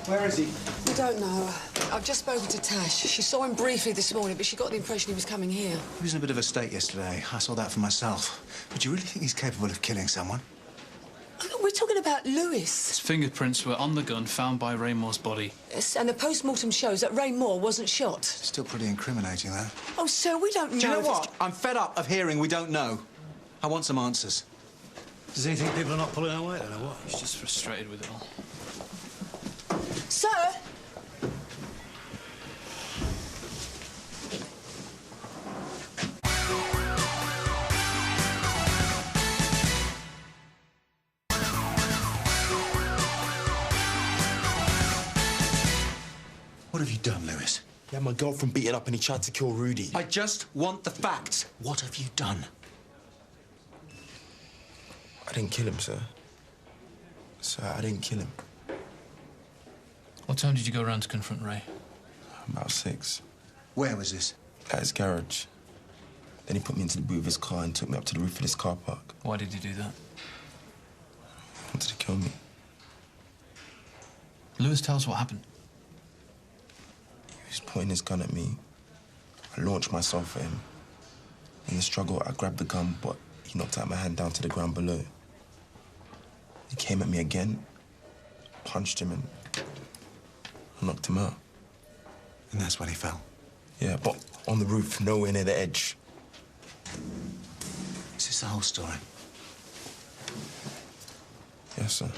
Where is he? I don't know. I've just spoken to Tash. She saw him briefly this morning, but she got the impression he was coming here. He was in a bit of a state yesterday. I saw that for myself. But do you really think he's capable of killing someone? We're talking about Lewis. His fingerprints were on the gun found by Raymore's body. Yes, and the post-mortem shows that Ray Moore wasn't shot. Still pretty incriminating, though. Oh, sir, we don't know. Do you know what? I'm fed up of hearing we don't know. I want some answers. Does he think people are not pulling our weight, or what? He's just frustrated with it all. Sir? What have you done, Lewis? He had my girlfriend beaten up and he tried to kill Rudy. I just want the facts. What have you done? I didn't kill him, sir. Sir, I didn't kill him. What time did you go around to confront Ray? About 6. Where was this? At his garage. Then he put me into the boot of his car and took me up to the roof of his car park. Why did he do that? He wanted to kill me. Lewis, tell us what happened. He was pointing his gun at me. I launched myself at him. In the struggle, I grabbed the gun, but he knocked out my hand down to the ground below. He came at me again, punched him, and I knocked him out. And that's when he fell? Yeah, but on the roof, nowhere near the edge. Is this the whole story? Yes, sir.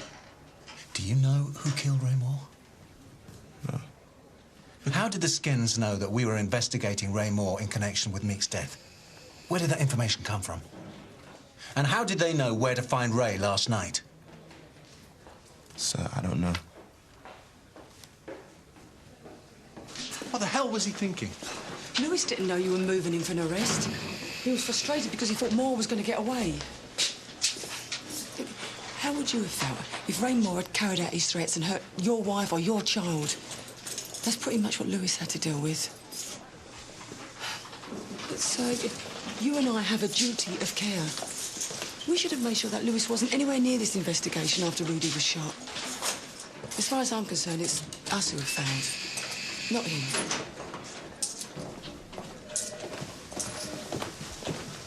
Do you know who killed Ray Moore? No. How did the Skins know that we were investigating Ray Moore in connection with Meek's death? Where did that information come from? And how did they know where to find Ray last night? Sir, I don't know. What the hell was he thinking? Lewis didn't know you were moving him for an arrest. He was frustrated because he thought Moore was going to get away. How would you have felt if Ray Moore had carried out his threats and hurt your wife or your child? That's pretty much what Lewis had to deal with. But, sir, you and I have a duty of care. We should have made sure that Lewis wasn't anywhere near this investigation after Rudy was shot. As far as I'm concerned, it's us who have failed, not him.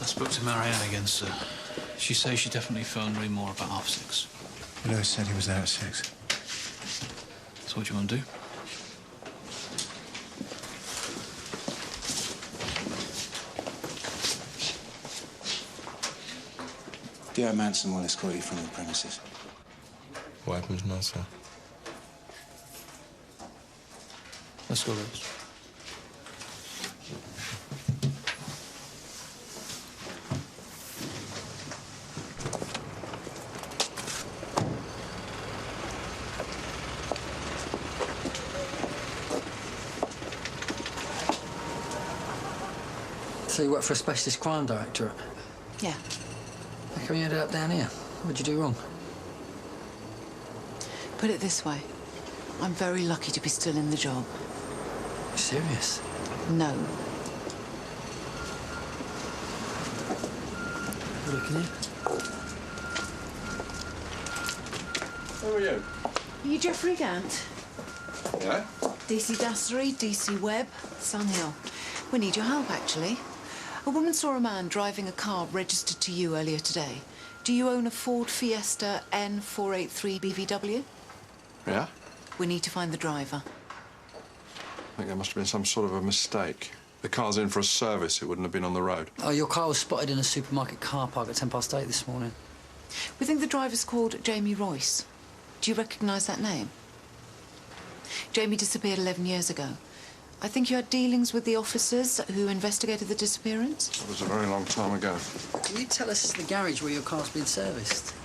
I spoke to Marianne again, sir. She says she definitely phoned Ray Moore about 6:30. Lewis said he was there at 6. So what do you want to do? Theo Manson will escort you from the premises. What happens now, sir? Let's go, Lewis. So you work for a specialist crime directorate? Yeah. How come you ended up down here? What'd you do wrong? Put it this way. I'm very lucky to be still in the job. You serious? No. Looking in. Who are you? Are you Jeffrey Gant? Yeah? DC Dasari, DC Webb, Sun Hill. We need your help, actually. A woman saw a man driving a car registered to you earlier today. Do you own a Ford Fiesta N483 BVW? Yeah? We need to find the driver. I think there must have been some sort of a mistake. The car's in for a service. It wouldn't have been on the road. Oh, your car was spotted in a supermarket car park at 8:10 this morning. We think the driver's called Jamie Royce. Do you recognise that name? Jamie disappeared 11 years ago. I think you had dealings with the officers who investigated the disappearance? It was a very long time ago. Can you tell us the garage where your car's been serviced?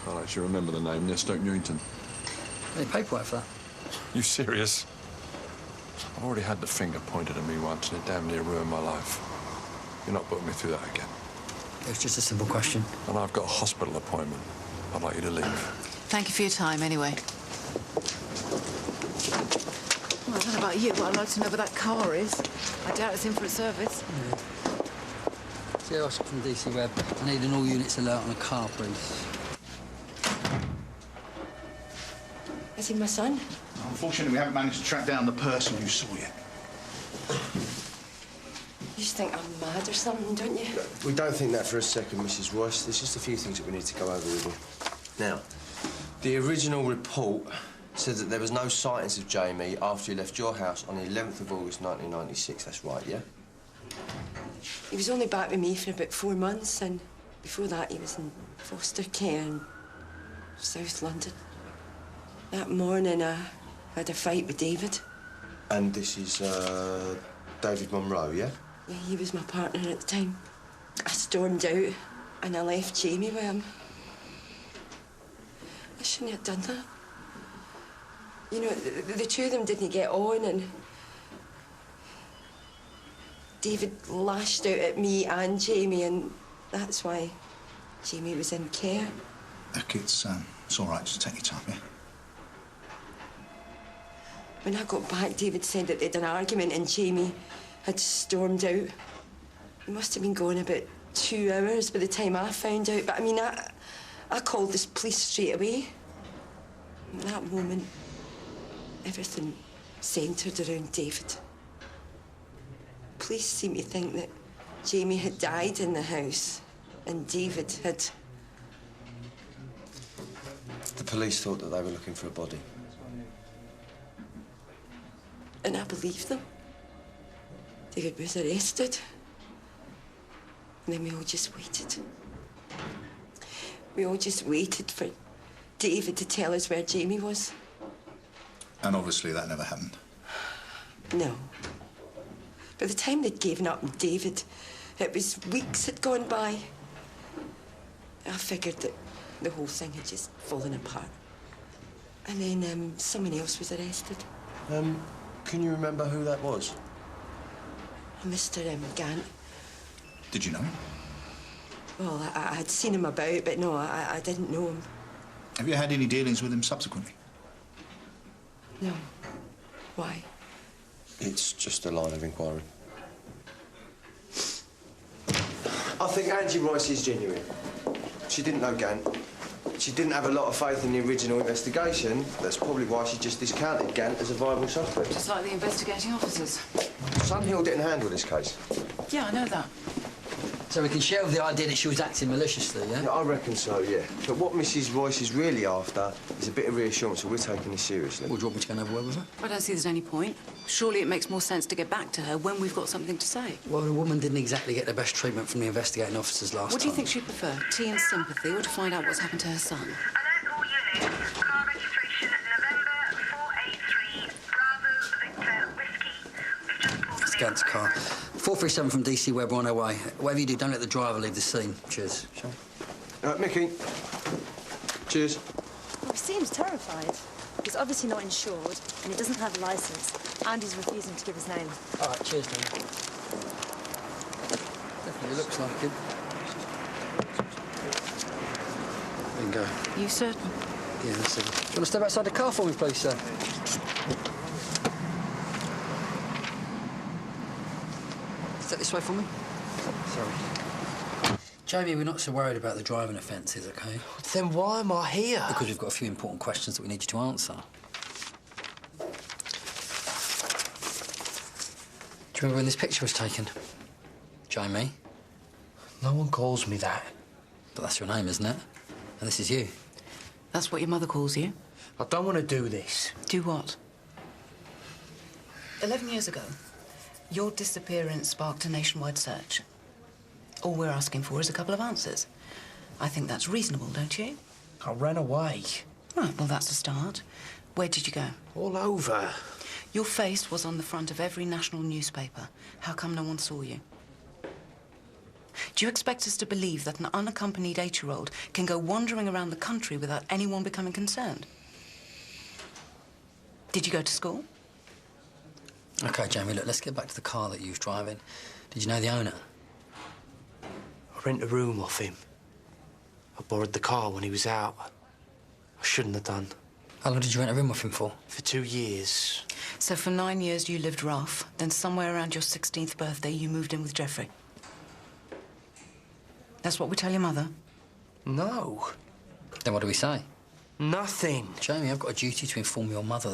I'll actually remember the name, near Stoke Newington. Any paperwork for that? You serious? I've already had the finger pointed at me once and it damn near ruined my life. You're not putting me through that again. It was just a simple question. And I've got a hospital appointment. I'd like you to leave. Thank you for your time, anyway. Well, I don't know about you, but I'd like to know where that car is. I doubt it's in for a service. Yeah. Oscar from DC Webb. I need an all units alert on a car, please. seen my son. Unfortunately, we haven't managed to track down the person who saw you. You just think I'm mad or something, don't you? We don't think that for a second, Mrs. Royce. There's just a few things that we need to go over with you. Now, the original report said that there was no sightings of Jamie after he left your house on the 11th of August 1996. That's right, yeah? He was only back with me for about 4 months, and before that he was in foster care in South London. That morning I had a fight with David. And this is, David Monroe, yeah? Yeah, he was my partner at the time. I stormed out and I left Jamie with him. I shouldn't have done that. You know, the two of them didn't get on, and David lashed out at me and Jamie, and that's why Jamie was in care. Look, it's all right. Just take your time, yeah? When I got back, David said that they'd had an argument and Jamie had stormed out. He must have been gone about 2 hours by the time I found out. But, I mean, I called the police straight away. In that moment, everything centred around David. Police seemed to think that Jamie had died in the house and David had... The police thought that they were looking for a body. And I believed them. David was arrested. And then we all just waited. We all just waited for David to tell us where Jamie was. And obviously that never happened. No. By the time they'd given up on David, it was weeks had gone by. I figured that the whole thing had just fallen apart. And then someone else was arrested. Can you remember who that was? Mr. Gant. Did you know him? Well, I had seen him about, but no, I didn't know him. Have you had any dealings with him subsequently? No. Why? It's just a line of inquiry. I think Angie Royce is genuine. She didn't know Gant. She didn't have a lot of faith in the original investigation. That's probably why she just discounted Gant as a viable suspect. Just like the investigating officers. Sunhill didn't handle this case. Yeah, I know that. So we can shelve the idea that she was acting maliciously, yeah? Yeah, I reckon so, yeah. But what Mrs. Royce is really after is a bit of reassurance that we're taking this seriously. Well, do you want me to go and have a word with her? I don't see there's any point. Surely it makes more sense to get back to her when we've got something to say. Well, the woman didn't exactly get the best treatment from the investigating officers last time. What do you think she'd prefer, tea and sympathy, or to find out what's happened to her son? Alert all units. Car registration November 483 Bravo Victor Whiskey. We've just pulled the Gant's car. 437 from DC Webb, we're on our way. Whatever you do, don't let the driver leave the scene. Cheers. Sure. Mickey. Cheers. Well, he seems terrified. He's obviously not insured, and he doesn't have a licence, and he's refusing to give his name. All right, cheers, then. Definitely looks like him. Bingo. You certain? Yeah, that's it. Do you want to step outside the car for me, please, sir? Step this way for me. Sorry. Jamie, we're not so worried about the driving offences, OK? Then why am I here? Because we've got a few important questions that we need you to answer. Do you remember when this picture was taken? Jamie? No one calls me that. But that's your name, isn't it? And this is you. That's what your mother calls you? I don't want to do this. Do what? 11 years ago, your disappearance sparked a nationwide search. All we're asking for is a couple of answers. I think that's reasonable, don't you? I ran away. Right, well, that's a start. Where did you go? All over. Your face was on the front of every national newspaper. How come no one saw you? Do you expect us to believe that an unaccompanied 8-year-old can go wandering around the country without anyone becoming concerned? Did you go to school? OK, Jamie, look, let's get back to the car that you was driving. Did you know the owner? I rent a room off him. I borrowed the car when he was out. I shouldn't have done. How long did you rent a room off him for? For 2 years. So for 9 years you lived rough, then somewhere around your 16th birthday you moved in with Jeffrey. That's what we tell your mother? No. Then what do we say? Nothing. Jamie, I've got a duty to inform your mother that